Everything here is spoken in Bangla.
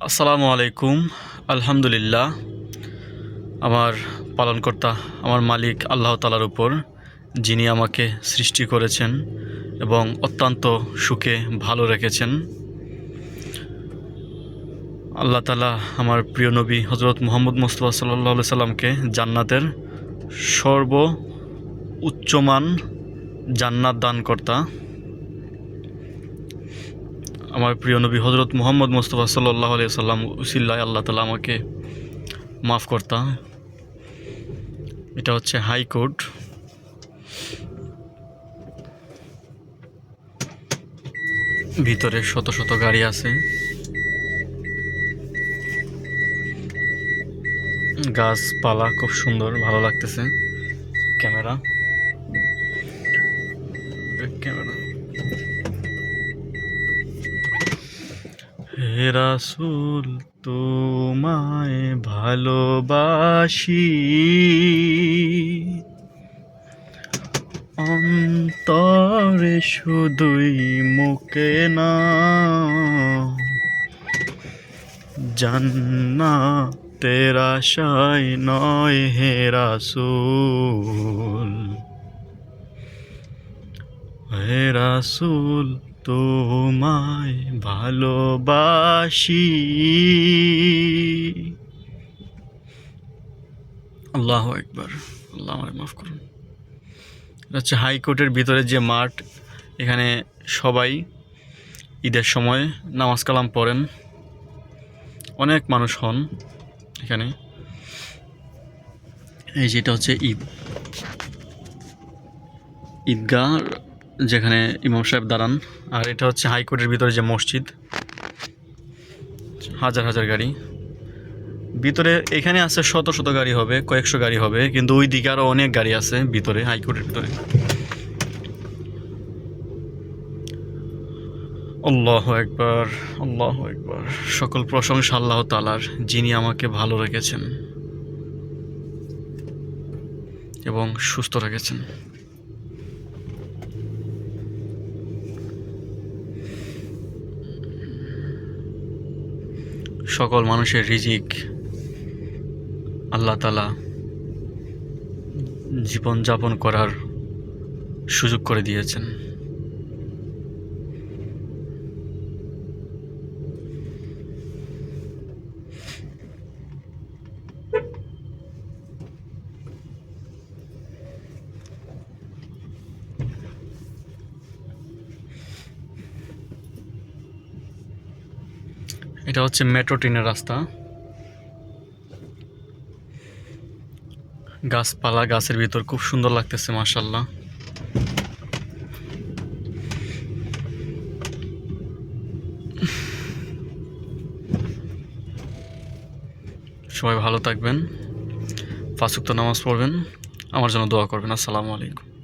আসসালামু আলাইকুম। আলহামদুলিল্লাহ, আমার পালনকর্তা, আমার মালিক আল্লাহ তাআলার উপর, যিনি আমাকে সৃষ্টি করেছেন এবং অত্যন্ত সুখে ভালো রেখেছেন। আল্লাহ তাআলা আমার প্রিয় নবী হজরত মুহাম্মদ মুস্তাফা সাল্লাল্লাহু আলাইহি সাল্লামকে জান্নাতের সর্ব উচ্চমান জান্নাত দানকর্তা। আমার প্রিয় নবী হজরত মুহাম্মদ মুস্তাফা সাল্লাল্লাহু আলাইহি সাল্লাম উসিলায় আল্লাহ তাআলা আমাকে মাফ কর্তা। এটা হচ্ছে হাইকোর্ট। ভিতরে শত শত গাড়ি আছে, গাছপালা খুব সুন্দর, ভালো লাগতেছে। ক্যামেরা ক্যামেরা হে রাসূল, তোমায় ভালোবাসি, অন্তরে শুধুই মুখে না, জান্নাতের আশায় নয় হে রাসূল। হে রাসূল, তোমায় ভালোবাসি। আল্লাহু আকবার। আল্লাহ আমারে মাফ করুন। এটা হচ্ছে হাইকোর্টের ভিতরে যে মাঠ, এখানে সবাই ঈদের সময় নামাজ কালাম পড়েন, অনেক মানুষ হন এখানে। এই যেটা হচ্ছে ঈদগাহ, যেখানে ইমাম সাহেব দাঁড়ান। আর এটা হচ্ছে হাইকোর্টের ভিতরে যে মসজিদ, হাজার হাজার গাড়ি ভিতরে। এখানে আছে শত শত গাড়ি হবে, কয়েকশো গাড়ি হবে, কিন্তু ওই দিকে আরও অনেক গাড়ি আছে ভিতরে, হাইকোর্টের ভিতরে। আল্লাহু আকবার, আল্লাহু আকবার। সকল প্রশংসা আল্লাহ তাআলার, যিনি আমাকে ভালো রেখেছেন এবং সুস্থ রেখেছেন। সকল মানুষের রিজিক আল্লাহ তাআলা জীবনযাপন করার সুযোগ করে দিয়েছেন। এটা হচ্ছে মেট্রো ট্রেনের রাস্তা। গাছপালা, গাছের ভিতর খুব সুন্দর লাগতেছে, মাশাআল্লাহ। সবাই ভালো থাকবেন, 5 ওয়াক্ত নামাজ পড়বেন, আমার জন্য দোয়া করবেন। আসসালামু আলাইকুম।